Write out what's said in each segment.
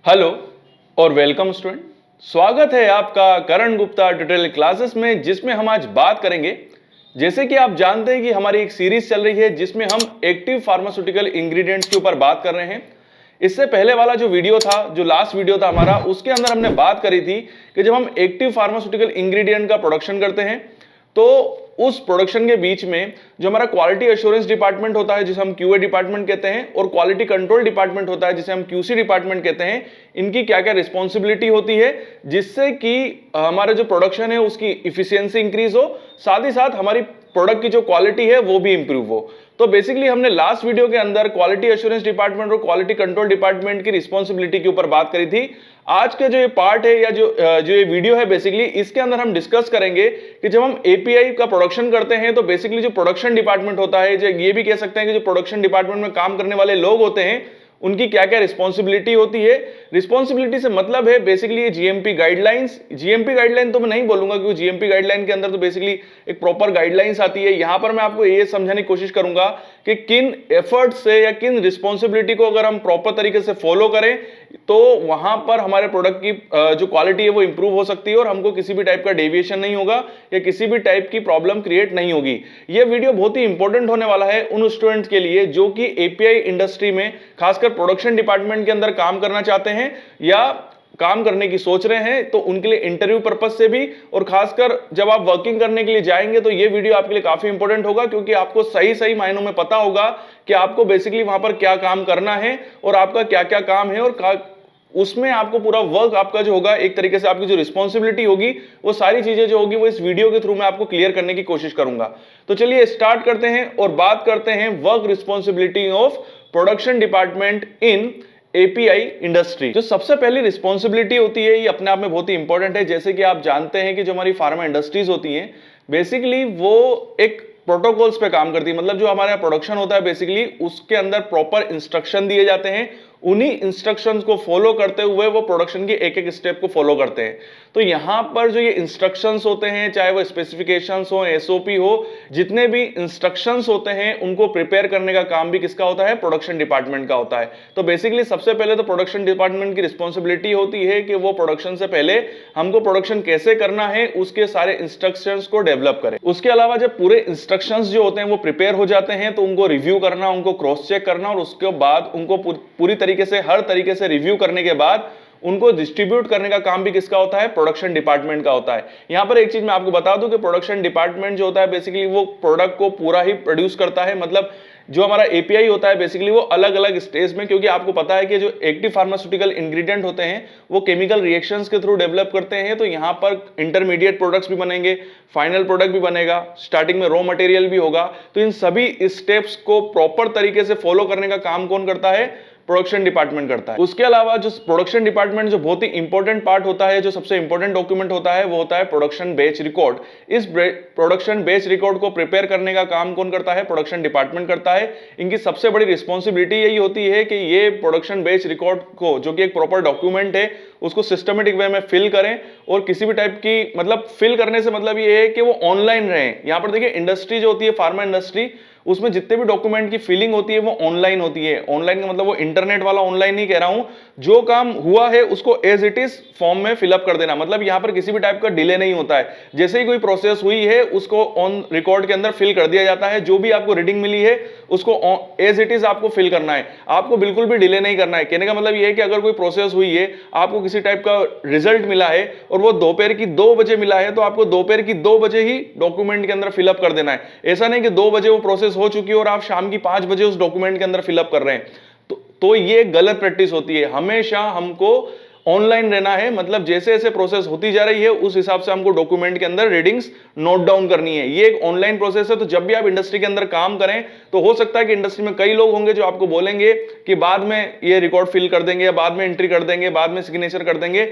Hello और welcome student. स्वागत है आपका करण गुप्ता ट्यूटोरियल क्लासेस में, जिसमें हम आज बात करेंगे। जैसे कि आप जानते हैं कि हमारी एक सीरीज चल रही है जिसमें हम एक्टिव फार्मास्यूटिकल इंग्रेडिएंट्स के ऊपर बात कर रहे हैं। इससे पहले वाला जो वीडियो था, जो लास्ट वीडियो था हमारा, उसके अंदर हमने बात करी थी कि जब हम एक्टिव फार्मास्यूटिकल इंग्रेडिएंट का प्रोडक्शन करते हैं तो उस प्रोडक्शन के बीच में जो हमारा क्वालिटी एश्योरेंस डिपार्टमेंट होता है, जिसे हम क्यूए डिपार्टमेंट कहते हैं, और क्वालिटी कंट्रोल डिपार्टमेंट होता है, जिसे हम क्यूसी डिपार्टमेंट कहते हैं, इनकी क्या क्या रिस्पॉन्सिबिलिटी होती है, जिससे कि हमारा जो प्रोडक्शन है उसकी इफिशियंसी इंक्रीज हो, साथ ही साथ हमारी प्रोडक्ट की जो क्वालिटी है वो भी इंप्रूव हो। तो बेसिकली हमने लास्ट वीडियो के अंदर क्वालिटी एश्योरेंस डिपार्टमेंट और क्वालिटी कंट्रोल डिपार्टमेंट की रिस्पॉन्सिबिलिटी के ऊपर बात करी थी। आज का जो ये पार्ट है या जो ये वीडियो है, बेसिकली इसके अंदर हम डिस्कस करेंगे कि जब हम एपीआई का प्रोडक्शन करते हैं तो बेसिकली जो प्रोडक्शन डिपार्टमेंट होता है, जो ये भी कह सकते हैं कि जो प्रोडक्शन डिपार्टमेंट में काम करने वाले लोग होते हैं, उनकी क्या क्या रिस्पॉन्सिबिलिटी होती है। रिस्पॉन्सिबिलिटी से मतलब है basically GMP guidelines. GMP guideline तो मैं नहीं बोलूंगा, क्योंकि जीएमपी गाइडलाइन के अंदर तो बेसिकली एक प्रॉपर गाइडलाइंस आती है। यहां पर मैं आपको ये समझाने की कोशिश करूंगा कि किन एफर्ट से या किन रिस्पॉन्सिबिलिटी को अगर हम प्रॉपर तरीके से फॉलो करें तो वहां पर हमारे प्रोडक्ट की जो क्वालिटी है वो इंप्रूव हो सकती है और हमको किसी भी टाइप का डेविएशन नहीं होगा या किसी भी टाइप की प्रॉब्लम क्रिएट नहीं होगी। यह वीडियो बहुत ही इंपॉर्टेंट होने वाला है उन स्टूडेंट्स के लिए जो कि एपीआई इंडस्ट्री में खासकर प्रोडक्शन डिपार्टमेंट के अंदर काम करना चाहते हैं या काम करने की सोच रहे हैं। तो उनके लिए इंटरव्यू पर्पज से भी, और खासकर जब आप वर्किंग करने के लिए जाएंगे तो ये वीडियो आपके लिए काफी इंपॉर्टेंट होगा, क्योंकि आपको सही सही मायनों में पता होगा कि आपको बेसिकली वहां पर क्या काम करना है और आपका क्या क्या काम है, और उसमें आपको पूरा वर्क आपका जो होगा, एक तरीके से आपकी जो रिस्पॉन्सिबिलिटी होगी, वो सारी चीजें जो होगी वो इस वीडियो के थ्रू मैं आपको क्लियर करने की कोशिश करूंगा। तो चलिए स्टार्ट करते हैं और बात करते हैं work responsibility of production department in API industry. जो सबसे पहली रिस्पॉन्सिबिलिटी होती है, ये अपने आप में बहुत ही इंपॉर्टेंट है। जैसे कि आप जानते हैं कि जो हमारी फार्मा इंडस्ट्रीज होती हैं, बेसिकली वो एक प्रोटोकॉल्स पे काम करती है। मतलब जो हमारा प्रोडक्शन होता है बेसिकली उसके अंदर प्रॉपर इंस्ट्रक्शन दिए जाते हैं, उन्हीं इंस्ट्रक्शंस को फॉलो करते हुए वो प्रोडक्शन की एक एक स्टेप को फॉलो करते हैं। तो यहां पर जो ये इंस्ट्रक्शंस होते हैं, चाहे वो स्पेसिफिकेशंस हो, एसओपी हो, जितने भी इंस्ट्रक्शंस होते हैं उनको प्रिपेयर करने का काम भी किसका होता है? प्रोडक्शन डिपार्टमेंट का होता है। तो बेसिकली सबसे पहले तो प्रोडक्शन डिपार्टमेंट की रिस्पॉन्सिबिलिटी होती है कि वो प्रोडक्शन से पहले हमको प्रोडक्शन कैसे करना है उसके सारे इंस्ट्रक्शंस को डेवलप करें। उसके अलावा जब पूरे इंस्ट्रक्शंस जो होते हैं वो प्रिपेयर हो जाते हैं तो उनको रिव्यू करना, उनको क्रॉस चेक करना, और उसके बाद उनको पूरी तरीके से हर तरीके से रिव्यू करने के बाद उनको डिस्ट्रीब्यूट करने का काम भी किसका होता है? प्रोडक्शन डिपार्टमेंट का होता है। यहां पर एक चीज मैं आपको बता दूं कि प्रोडक्शन डिपार्टमेंट जो होता है बेसिकली वो प्रोडक्ट को पूरा ही प्रोड्यूस करता है। मतलब जो हमारा एपीआई होता है बेसिकली वो अलग अलग स्टेज में, क्योंकि आपको पता है कि जो एक्टिव फार्मास्यूटिकल इंग्रेडिएंट होते हैं वो केमिकल रिएक्शंस के थ्रू डेवलप करते हैं। तो यहां पर इंटरमीडिएट प्रोडक्ट्स भी बनेंगे, फाइनल प्रोडक्ट भी बनेगा, स्टार्टिंग में रॉ मटेरियल भी होगा। तो इन सभी स्टेप्स को प्रॉपर तरीके से फॉलो करने का काम कौन करता है? प्रोडक्शन डिपार्टमेंट करता है। उसके अलावा जो प्रोडक्शन डिपार्टमेंट जो बहुत ही इंपॉर्टेंट पार्ट होता है, जो सबसे इंपॉर्टेंट डॉक्यूमेंट होता है, वो होता है प्रोडक्शन बैच रिकॉर्ड। इस प्रोडक्शन बैच रिकॉर्ड को प्रिपेयर करने का काम कौन करता है? प्रोडक्शन डिपार्टमेंट करता है। इनकी सबसे बड़ी रिस्पॉन्सिबिलिटी यही होती है कि ये प्रोडक्शन बैच रिकॉर्ड को, जो कि एक प्रॉपर डॉक्यूमेंट है, उसको सिस्टमेटिक वे में फिल करें। और किसी भी टाइप की, मतलब फिल करने से मतलब ये है कि वो ऑनलाइन रहे। यहां पर देखिए इंडस्ट्री जो होती है, फार्मा इंडस्ट्री, उसमें जितने भी डॉक्यूमेंट की फिलिंग होती है वो ऑनलाइन होती है। ऑनलाइन का मतलब वो इंटरनेट वाला ऑनलाइन नहीं कह रहा हूं, जो काम हुआ है उसको एज इट इज फॉर्म में फिलअप कर देना। मतलब यहां पर किसी भी टाइप का डिले नहीं होता है। जैसे ही कोई प्रोसेस हुई है उसको ऑन रिकॉर्ड के अंदर फिल कर दिया जाता है। जो भी आपको रीडिंग मिली है उसको एज इट इज आपको फिल करना है, आपको बिल्कुल भी डिले नहीं करना है। कहने का मतलब ये है कि अगर कोई प्रोसेस हुई है, आपको किसी टाइप का रिजल्ट मिला है और वो दोपहर की 2 बजे मिला है, तो आपको दोपहर की 2 बजे ही डॉक्यूमेंट के अंदर फिलअप कर देना है। ऐसा नहीं कि 2 बजे वो प्रोसेस हो चुकी है और आप शाम की 5 बजे उस डॉक्यूमेंट के अंदर फिलअप कर रहे हैं। तो ये गलत प्रैक्टिस होती है। हमेशा हमको ऑनलाइन रहना है। मतलब जैसे जैसे प्रोसेस होती जा रही है उस हिसाब से हमको डॉक्यूमेंट के अंदर रीडिंग्स नोट डाउन करनी है। ये एक ऑनलाइन प्रोसेस है। तो जब भी आप इंडस्ट्री के अंदर काम करें तो हो सकता है कि इंडस्ट्री में कई लोग होंगे जो आपको बोलेंगे कि बाद में ये रिकॉर्ड फिल कर देंगे, या बाद में एंट्री कर देंगे, बाद में सिग्नेचर कर देंगे।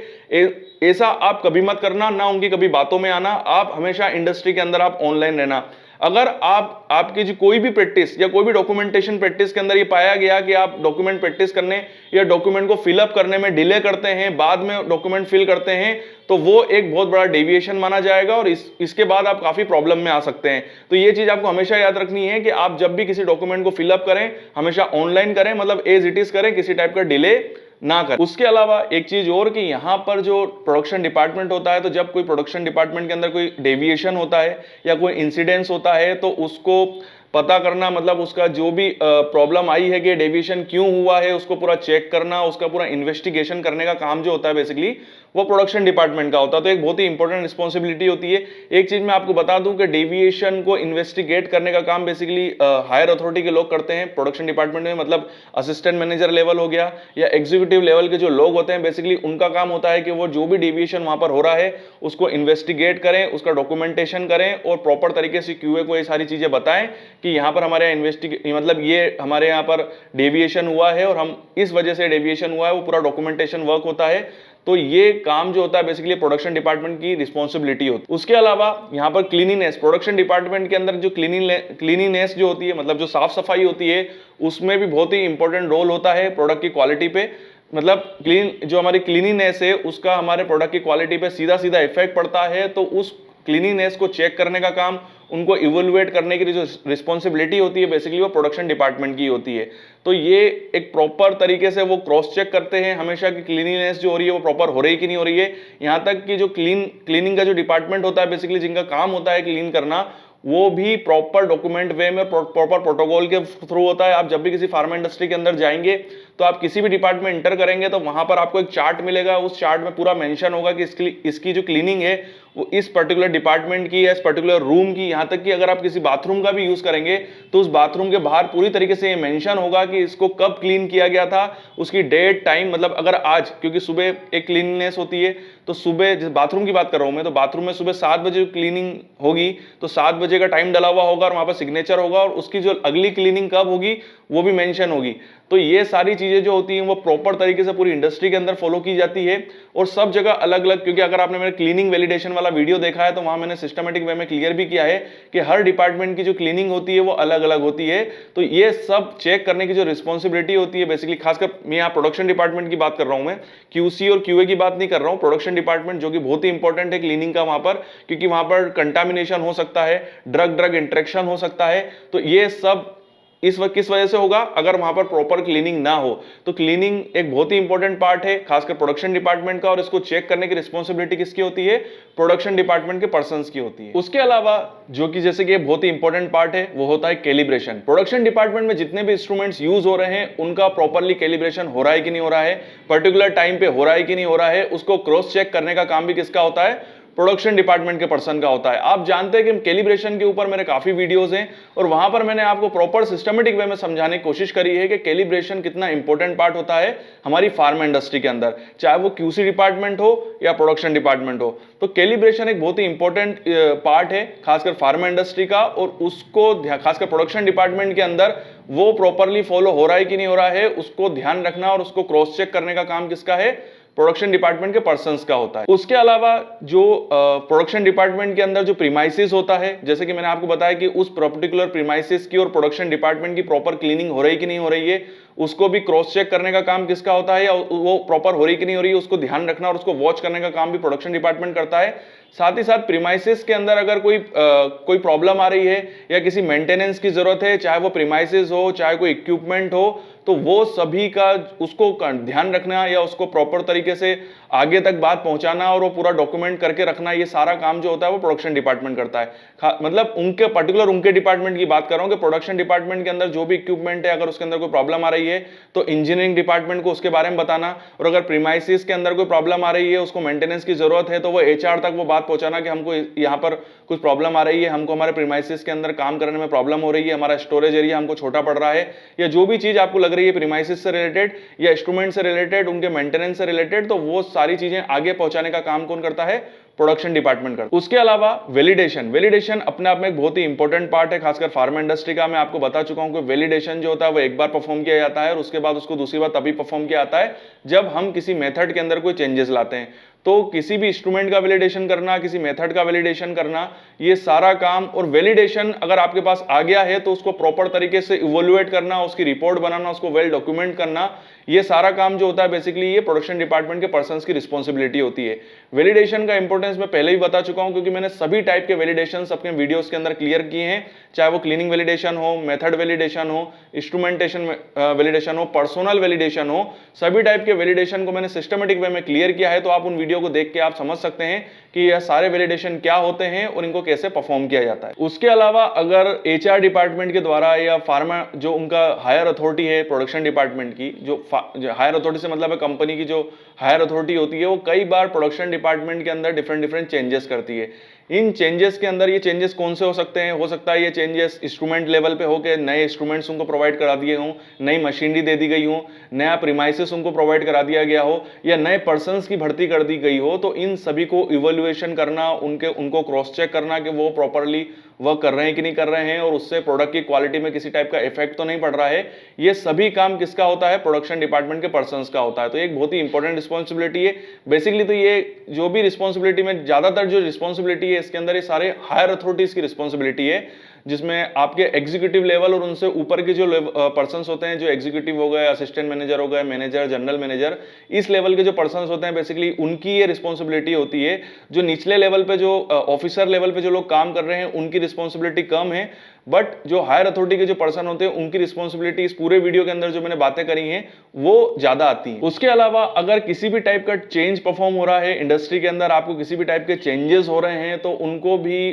ऐसा आप कभी मत करना, ना उनकी कभी बातों में आना। आप हमेशा इंडस्ट्री के अंदर आप ऑनलाइन रहना। अगर आपकी जो कोई भी प्रैक्टिस या कोई भी डॉक्यूमेंटेशन प्रैक्टिस के अंदर ये पाया गया कि आप डॉक्यूमेंट प्रैक्टिस करने या डॉक्यूमेंट को फिलअप करने में डिले करते हैं, बाद में डॉक्यूमेंट फिल करते हैं, तो वो एक बहुत बड़ा डेविएशन माना जाएगा और इसके बाद आप काफी प्रॉब्लम में आ सकते हैं। तो ये चीज आपको हमेशा याद रखनी है कि आप जब भी किसी डॉक्यूमेंट को फिलअप करें हमेशा ऑनलाइन करें, मतलब एज इट इज करें, किसी टाइप का डिले ना करें। उसके अलावा एक चीज और कि यहाँ पर जो प्रोडक्शन डिपार्टमेंट होता है, तो जब कोई प्रोडक्शन डिपार्टमेंट के अंदर कोई डेविएशन होता है या कोई इंसिडेंस होता है तो उसको पता करना, मतलब उसका जो भी प्रॉब्लम आई है कि डेविएशन क्यों हुआ है उसको पूरा चेक करना, उसका पूरा इन्वेस्टिगेशन करने का काम जो होता है बेसिकली वो प्रोडक्शन डिपार्टमेंट का होता है। तो एक बहुत ही इंपॉर्टेंट रिस्पॉन्सिबिलिटी होती है। एक चीज मैं आपको बता दूं कि डेविएशन को इन्वेस्टिगेट करने का काम बेसिकली हायर अथॉरिटी के लोग करते हैं प्रोडक्शन डिपार्टमेंट में, मतलब असिस्टेंट मैनेजर लेवल हो गया या एग्जीक्यूटिव लेवल के जो लोग होते हैं बेसिकली उनका काम होता है कि वो जो भी डेविएशन वहां पर हो रहा है उसको इन्वेस्टिगेट करें, उसका डॉक्यूमेंटेशन करें और प्रॉपर तरीके से क्यूए को ये सारी चीजें बताएं कि यहाँ पर हमारे मतलब ये हमारे यहाँ पर डेविएशन हुआ है और हम इस वजह से डेविएशन हुआ है, वो पूरा डॉक्यूमेंटेशन वर्क होता है। तो ये काम जो होता है बेसिकली प्रोडक्शन डिपार्टमेंट की रिस्पॉन्सिबिलिटी होती है। उसके अलावा यहाँ पर क्लीनिनेस, प्रोडक्शन डिपार्टमेंट के अंदर जो क्लीनिनेस जो होती है, मतलब जो साफ सफाई होती है, उसमें भी बहुत ही इंपॉर्टेंट रोल होता है प्रोडक्ट की क्वालिटी पे। मतलब जो हमारी क्लीनिनेस है उसका हमारे प्रोडक्ट की क्वालिटी पे सीधा सीधा इफेक्ट पड़ता है। तो उस क्लीनिनेस को चेक करने का काम, उनको इवोल्युएट करने की जो रिस्पॉन्सिबिलिटी होती है बेसिकली वो प्रोडक्शन डिपार्टमेंट की होती है। तो ये एक प्रॉपर तरीके से वो क्रॉस चेक करते हैं हमेशा कि क्लीनिनेस जो हो रही है वो प्रॉपर हो रही कि नहीं हो रही है। यहाँ तक कि जो क्लीनिंग का जो डिपार्टमेंट होता है बेसिकली जिनका काम होता है क्लीन करना, वो भी प्रॉपर डॉक्यूमेंट वे में प्रॉपर प्रोटोकॉल के थ्रू होता है। आप जब भी किसी फार्मा इंडस्ट्री के अंदर जाएंगे तो आप किसी भी डिपार्टमेंट इंटर करेंगे तो वहां पर आपको एक चार्ट मिलेगा, उस चार्ट में पूरा मेंशन होगा कि इसकी जो क्लीनिंग है वो इस पर्टिकुलर डिपार्टमेंट की है, इस पर्टिकुलर रूम की। यहाँ तक कि अगर आप किसी बाथरूम का भी यूज करेंगे तो उस बाथरूम के बाहर पूरी तरीके से ये मेंशन होगा कि इसको कब क्लीन किया गया था, उसकी डेट टाइम, मतलब अगर आज, क्योंकि सुबह एक क्लीननेस होती है तो सुबह, जिस बाथरूम की बात कर रहा हूं मैं, तो बाथरूम में सुबह 7 बजे क्लीनिंग होगी तो 7 बजे का टाइम डला हुआ होगा और वहां पर सिग्नेचर होगा और उसकी जो अगली क्लीनिंग कब होगी वो भी मेंशन होगी। तो ये सारी चीजें जो होती हैं वो प्रॉपर तरीके से पूरी इंडस्ट्री के अंदर फॉलो की जाती है और सब जगह अलग अलग। क्योंकि अगर आपने मेरा क्लीनिंग वैलिडेशन वाला वीडियो देखा है तो वहां मैंने सिस्टमेटिक वे में क्लियर भी किया है कि हर डिपार्टमेंट की जो क्लीनिंग होती है वो अलग अलग होती है। तो ये सब चेक करने की जो रिस्पॉन्सिबिलिटी होती है बेसिकली, खासकर मैं यहाँ प्रोडक्शन डिपार्टमेंट की बात कर रहा हूं, मैं क्यूसी और क्यूए की बात नहीं कर रहा हूं, प्रोडक्शन डिपार्टमेंट जो कि बहुत ही इंपॉर्टेंट है क्लीनिंग का वहां पर, क्योंकि वहां पर कंटामिनेशन हो सकता है, ड्रग इंट्रैक्शन हो सकता है। तो ये सब इस वक्त किस वजह से होगा, अगर वहां पर प्रॉपर क्लीनिंग ना हो। तो क्लीनिंग एक बहुत ही इंपॉर्टेंट पार्ट है खासकर प्रोडक्शन डिपार्टमेंट का, और इसको चेक करने की रिस्पॉन्सिबिलिटी किसकी होती है, प्रोडक्शन डिपार्टमेंट के पर्संस की होती है। उसके अलावा जो कि जैसे कि बहुत ही इंपॉर्टेंट पार्ट है वो होता है कैलिब्रेशन। प्रोडक्शन डिपार्टमेंट में जितने भी इंस्ट्रूमेंट्स यूज हो रहे हैं उनका प्रॉपरली कैलिब्रेशन हो रहा है कि नहीं हो रहा है, पर्टिकुलर टाइम पे हो रहा है कि नहीं हो रहा है, उसको क्रॉस चेक करने का काम भी किसका होता है, प्रोडक्शन डिपार्टमेंट के पर्सन का होता है। आप जानते हैं कि कैलिब्रेशन के ऊपर मेरे काफी वीडियोस हैं और वहां पर मैंने आपको प्रॉपर सिस्टमेटिक वे में समझाने की कोशिश करी है कि कैलिब्रेशन कितना इंपॉर्टेंट पार्ट होता है हमारी फार्मा इंडस्ट्री के अंदर, चाहे वो क्यूसी डिपार्टमेंट हो या प्रोडक्शन डिपार्टमेंट हो। तो कैलिब्रेशन एक बहुत ही इंपॉर्टेंट पार्ट है खासकर फार्मा इंडस्ट्री का, और उसको खासकर प्रोडक्शन डिपार्टमेंट के अंदर वो प्रॉपरली फॉलो हो रहा है कि नहीं हो रहा है उसको ध्यान रखना और उसको क्रॉस चेक करने का काम किसका है, प्रोडक्शन डिपार्टमेंट के पर्संस का होता है। उसके अलावा जो प्रोडक्शन डिपार्टमेंट के अंदर जो प्रीमाइसिस होता है, जैसे कि मैंने आपको बताया कि उस पर्टिकुलर प्रीमाइसिस की और प्रोडक्शन डिपार्टमेंट की प्रॉपर क्लीनिंग हो रही कि नहीं हो रही है, उसको भी क्रॉस चेक करने का काम किसका होता है, या वो प्रॉपर हो रही कि नहीं हो रही है उसको ध्यान रखना और उसको वॉच करने का काम भी प्रोडक्शन डिपार्टमेंट करता है। साथ ही साथ प्रीमाइसिस के अंदर अगर कोई प्रॉब्लम आ रही है या किसी मेंटेनेंस की जरूरत है, चाहे वो प्रीमाइसिस हो चाहे कोई इक्विपमेंट हो, तो वो सभी का उसको ध्यान रखना या उसको प्रॉपर तरीके से आगे तक बात पहुंचाना और वो पूरा डॉक्यूमेंट करके रखना, ये सारा काम जो होता है वो प्रोडक्शन डिपार्टमेंट करता है। मतलब उनके डिपार्टमेंट की बात कर रहा हूं कि प्रोडक्शन डिपार्टमेंट के अंदर जो भी इक्विपमेंट है अगर उसके अंदर कोई प्रॉब्लम आ रही है तो इंजीनियरिंग डिपार्टमेंट को उसके बारे में बताना, और अगर प्रीमाइसिस के अंदर कोई प्रॉब्लम आ रही है उसको मेंटेनेंस की जरूरत है तो वो एचआर तक वो बात पहुंचाना कि हमको यहाँ पर कुछ प्रॉब्लम आ रही है, हमको हमारे प्रीमाइसिस के अंदर काम करने में प्रॉब्लम हो रही है, हमारा स्टोरेज एरिया हमको छोटा पड़ रहा है, या जो भी चीज आपको लग रही है प्रीमाइसिस से रिलेटेड या इंस्ट्रूमेंट से रिलेटेड, उनके मेंटेनेंस से रिलेटेड, तो वो सारी चीजें आगे पहुंचाने का काम कौन करता है, प्रोडक्शन डिपार्टमेंट करता है। उसके अलावा वैलिडेशन अपने आप में एक बहुत ही इंपॉर्टेंट पार्ट है खासकर फार्मा इंडस्ट्री का। मैं आपको बता चुका हूं कि वैलिडेशन जो होता है वो एक बार परफॉर्म किया जाता है और उसके बाद उसको दूसरी बार तभी परफॉर्म किया जाता है जब हम किसी मेथड के अंदर कोई चेंजेस लाते हैं। तो किसी भी इंस्ट्रूमेंट का वैलिडेशन करना, किसी मेथड का वैलिडेशन करना, ये सारा काम, और वैलिडेशन अगर आपके पास आ गया है तो उसको प्रॉपर तरीके से इवोल्युएट करना, उसकी रिपोर्ट बनाना, उसको वेल डॉक्यूमेंट करना, ये सारा काम जो होता है बेसिकली ये प्रोडक्शन डिपार्टमेंट के पर्संस की रिस्पॉन्सिबिलिटी होती है। वैलिडेशन का इंपॉर्टेंस मैं पहले ही बता चुका हूं, क्योंकि मैंने सभी टाइप के वैलिडेशंस अपने वीडियोस के अंदर क्लियर किए हैं, चाहे वो क्लीनिंग वैलिडेशन हो, मेथड वैलिडेशन हो, इंस्ट्रूमेंटेशन वैलिडेशन हो, पर्सोनल वैलिडेशन हो, सभी टाइप के वैलिडेशन को मैंने सिस्टमेटिक वे में क्लियर किया है। तो आप उन वीडियो को देख के आप समझ सकते हैं कि यह सारे वैलिडेशन क्या होते हैं और इनको कैसे परफॉर्म किया जाता है। उसके अलावा अगर एचआर डिपार्टमेंट के द्वारा या फार्मा जो उनका हायर अथॉरिटी है प्रोडक्शन डिपार्टमेंट की, जो हायर अथॉरिटी से मतलब है कंपनी की जो हायर अथॉरिटी होती है, वो कई बार प्रोडक्शन डिपार्टमेंट के अंदर डिफरेंट चेंजेस करती है। इन चेंजेस के अंदर ये चेंजेस कौन से हो सकते हैं? हो सकता है ये चेंजेस इंस्ट्रूमेंट लेवल पे हो के नए इंस्ट्रूमेंट्स उनको प्रोवाइड करा दिए हों, नई मशीनरी दे दी गई हो, नया प्रीमाइसेस उनको प्रोवाइड करा दिया गया हो, या नए पर्सन्स की भर्ती कर दी गई हो। तो इन सभी को इवैल्यूएशन करना, उनको क्रॉस चेक करना कि वो प्रॉपरली वर्क कर रहे हैं कि नहीं कर रहे हैं, और उससे प्रोडक्ट की क्वालिटी में किसी टाइप का इफेक्ट तो नहीं पड़ रहा है, ये सभी काम किसका होता है? प्रोडक्शन डिपार्टमेंट के पर्सन्स का होता है। तो एक बहुत ही इंपॉर्टेंट रिस्पॉन्सिबिलिटी है बेसिकली। तो ये जो भी रिस्पॉन्सिबिलिटी में ज्यादातर जो रिस्पॉन्सिबिलिटी है इसके अंदर ये सारे हायर अथॉरिटीज की रिस्पॉन्सिबिलिटी है, जिसमें आपके एग्जीक्यूटिव लेवल और उनसे ऊपर के जो पर्सन्स होते हैं, जो एग्जीक्यूटिव हो गए, असिस्टेंट मैनेजर हो गए, मैनेजर, जनरल मैनेजर, इस लेवल के जो पर्सन्स होते हैं बेसिकली उनकी ये रिस्पॉन्सिबिलिटी होती है। जो निचले लेवल पे जो ऑफिसर लेवल पे जो लोग काम कर रहे हैं उनकी रिस्पॉन्सिबिलिटी कम है, बट जो हायर अथॉरिटी के जो पर्सन होते हैं उनकी रिस्पॉन्सिबिलिटी इस पूरे वीडियो के अंदर जो मैंने बातें करी हैं वो ज्यादा आती है। उसके अलावा अगर किसी भी टाइप का चेंज परफॉर्म हो रहा है इंडस्ट्री के अंदर, आपको किसी भी टाइप के चेंजेस हो रहे हैं, तो उनको भी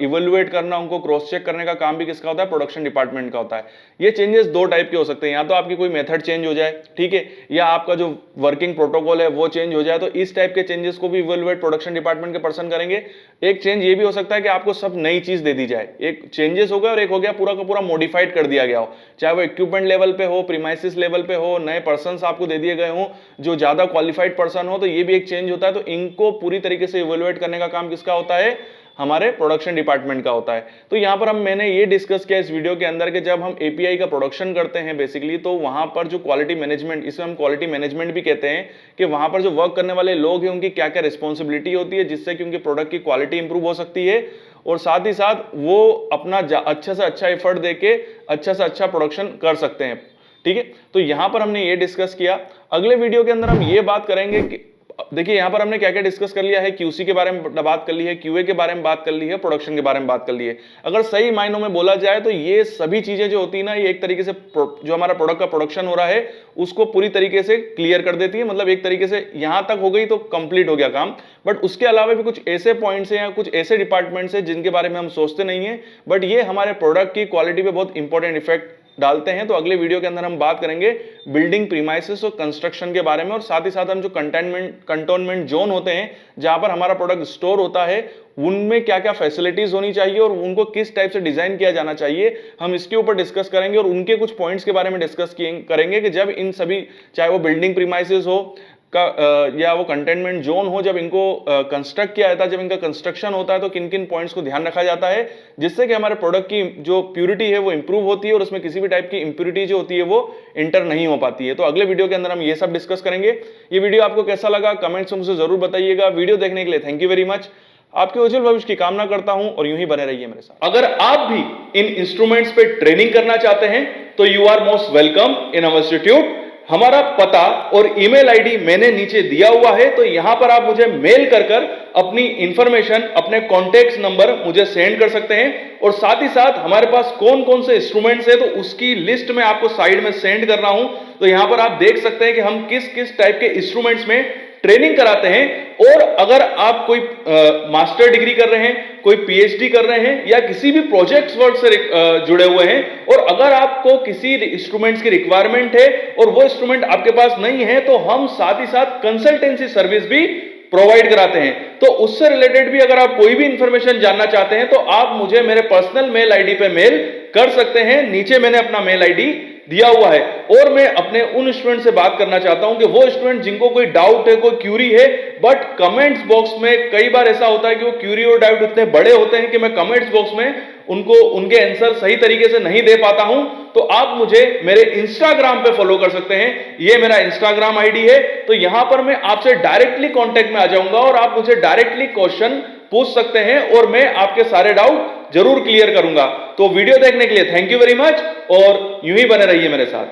इवैल्यूएट करना, उनको क्रॉस चेक करने का काम भी किसका होता है? प्रोडक्शन डिपार्टमेंट का होता है। ये चेंजेस दो टाइप के हो सकते हैं, या तो आपकी कोई मेथड चेंज हो जाए, ठीक है, या आपका जो वर्किंग प्रोटोकॉल है वो चेंज हो जाए, तो इस टाइप के चेंजेस को भी इवैल्यूएट प्रोडक्शन डिपार्टमेंट के पर्सन करेंगे। एक चेंज ये भी हो सकता है कि आपको सब नई चीज दे दी जाए, एक चेंजेस हो गया और एक हो गया पूरा का पूरा मॉडिफाइड कर दिया गया हो, चाहे वो इक्विपमेंट लेवल पे हो, प्रीमाइसिस लेवल पे हो, नए पर्सन्स आपको दे दिए गए हो जो ज्यादा क्वालिफाइड पर्सन हो, तो ये भी एक चेंज होता है। तो इनको पूरी तरीके से इवैल्यूएट करने का काम किसका होता है? हमारे प्रोडक्शन डिपार्टमेंट का होता है। तो यहां पर मैंने ये डिस्कस किया इस वीडियो के अंदर कि जब हम एपीआई का प्रोडक्शन करते हैं बेसिकली, तो वहां पर जो क्वालिटी मैनेजमेंट, इसे हम क्वालिटी मैनेजमेंट भी कहते हैं, कि वहां पर जो वर्क करने वाले लोग हैं उनकी क्या क्या रिस्पॉन्सिबिलिटी होती है, जिससे कि उनके प्रोडक्ट की क्वालिटी इंप्रूव हो सकती है, और साथ ही साथ वो अपना अच्छा से अच्छा एफर्ट देके अच्छा से अच्छा प्रोडक्शन कर सकते हैं। ठीक है, तो यहां पर हमने ये डिस्कस किया। अगले वीडियो के अंदर हम ये बात करेंगे कि देखिए यहां पर हमने क्या क्या डिस्कस कर लिया है, क्यूसी के बारे में बात कर ली है, क्यूए के बारे में बात कर ली है, प्रोडक्शन के बारे में बात कर ली है। अगर सही मायनों में बोला जाए तो ये सभी चीजें जो होती है ना, ये एक तरीके से जो हमारा प्रोडक्ट का प्रोडक्शन हो रहा है उसको पूरी तरीके से क्लियर कर देती है। मतलब एक तरीके से यहां तक हो गई तो कंप्लीट हो गया काम। बट उसके अलावा भी कुछ ऐसे पॉइंट्स हैं या कुछ ऐसे डिपार्टमेंट्स हैं जिनके बारे में हम सोचते नहीं है, बट ये हमारे प्रोडक्ट की क्वालिटी पे बहुत इंपॉर्टेंट इफेक्ट डालते हैं। तो अगले वीडियो के अंदर हम बात करेंगे बिल्डिंग, प्रीमाइसेस और कंस्ट्रक्शन के बारे में, और साथ ही साथ हम जो कंटोनमेंट जोन होते हैं जहां पर हमारा प्रोडक्ट स्टोर होता है, उनमें क्या क्या फैसिलिटीज होनी चाहिए और उनको किस टाइप से डिजाइन किया जाना चाहिए, हम इसके ऊपर डिस्कस करेंगे। और उनके कुछ पॉइंट्स के बारे में डिस्कस करेंगे कि जब इन सभी, चाहे वो बिल्डिंग प्रीमाइसेस हो या वो कंटेनमेंट जोन हो, जब इनको कंस्ट्रक्ट किया जाता है, जब इनका कंस्ट्रक्शन होता है, तो किन किन पॉइंट्स को ध्यान रखा जाता है जिससे कि हमारे प्रोडक्ट की जो प्यूरिटी है वो इंप्रूव होती है और उसमें किसी भी टाइप की इंप्यूरिटी जो होती है वो इंटर नहीं हो पाती है। तो अगले वीडियो के अंदर हम ये सब डिस्कस करेंगे। ये वीडियो आपको कैसा लगा कमेंट्स में मुझे जरूर बताइएगा। वीडियो देखने के लिए थैंक यू वेरी मच। आपके उज्जवल भविष्य की कामना करता हूं और यूं ही बने रहिए मेरे साथ। अगर आप भी इन इंस्ट्रूमेंट्स पे ट्रेनिंग करना चाहते हैं तो you are most welcome in our institute. हमारा पता और ईमेल आईडी मैंने नीचे दिया हुआ है, तो यहां पर आप मुझे मेल कर अपनी इंफॉर्मेशन, अपने कॉन्टेक्ट नंबर मुझे सेंड कर सकते हैं। और साथ ही साथ हमारे पास कौन कौन से इंस्ट्रूमेंट्स है तो उसकी लिस्ट में आपको साइड में सेंड कर रहा हूं। तो यहां पर आप देख सकते हैं कि हम किस किस टाइप के इंस्ट्रूमेंट्स में ट्रेनिंग कराते हैं। और अगर आप कोई मास्टर डिग्री कर रहे हैं, कोई पीएचडी कर रहे हैं या किसी भी प्रोजेक्ट वर्क से जुड़े हुए हैं, और अगर आपको किसी इंस्ट्रूमेंट्स की रिक्वायरमेंट है और वो इंस्ट्रूमेंट आपके पास नहीं है, तो हम साथ ही साथ कंसल्टेंसी सर्विस भी प्रोवाइड कराते हैं। तो उससे रिलेटेड भी अगर आप कोई भी इंफॉर्मेशन जानना चाहते हैं तो आप मुझे मेरे पर्सनल मेल आईडी पे मेल कर सकते हैं। नीचे मैंने अपना मेल आईडी दिया हुआ है। और मैं अपने उन स्टूडेंट से बात करना चाहता हूं कि वो स्टूडेंट जिनको कोई डाउट है, कोई क्यूरी है, बट कमेंट्स बॉक्स में कई बार ऐसा होता है कि वो क्यूरी और डाउट इतने बड़े होते हैं कि मैं कमेंट्स बॉक्स में उनको उनके आंसर सही तरीके से नहीं दे पाता हूं। तो आप मुझे मेरे इंस्टाग्राम पे फॉलो कर सकते हैं, ये मेरा इंस्टाग्राम आईडी है। तो यहां पर मैं आपसे डायरेक्टली कांटेक्ट में आ जाऊंगा और आप मुझे डायरेक्टली क्वेश्चन पूछ सकते हैं और मैं आपके सारे डाउट जरूर क्लियर करूंगा। तो वीडियो देखने के लिए थैंक यू वेरी मच और यूं ही बने रहिए मेरे साथ।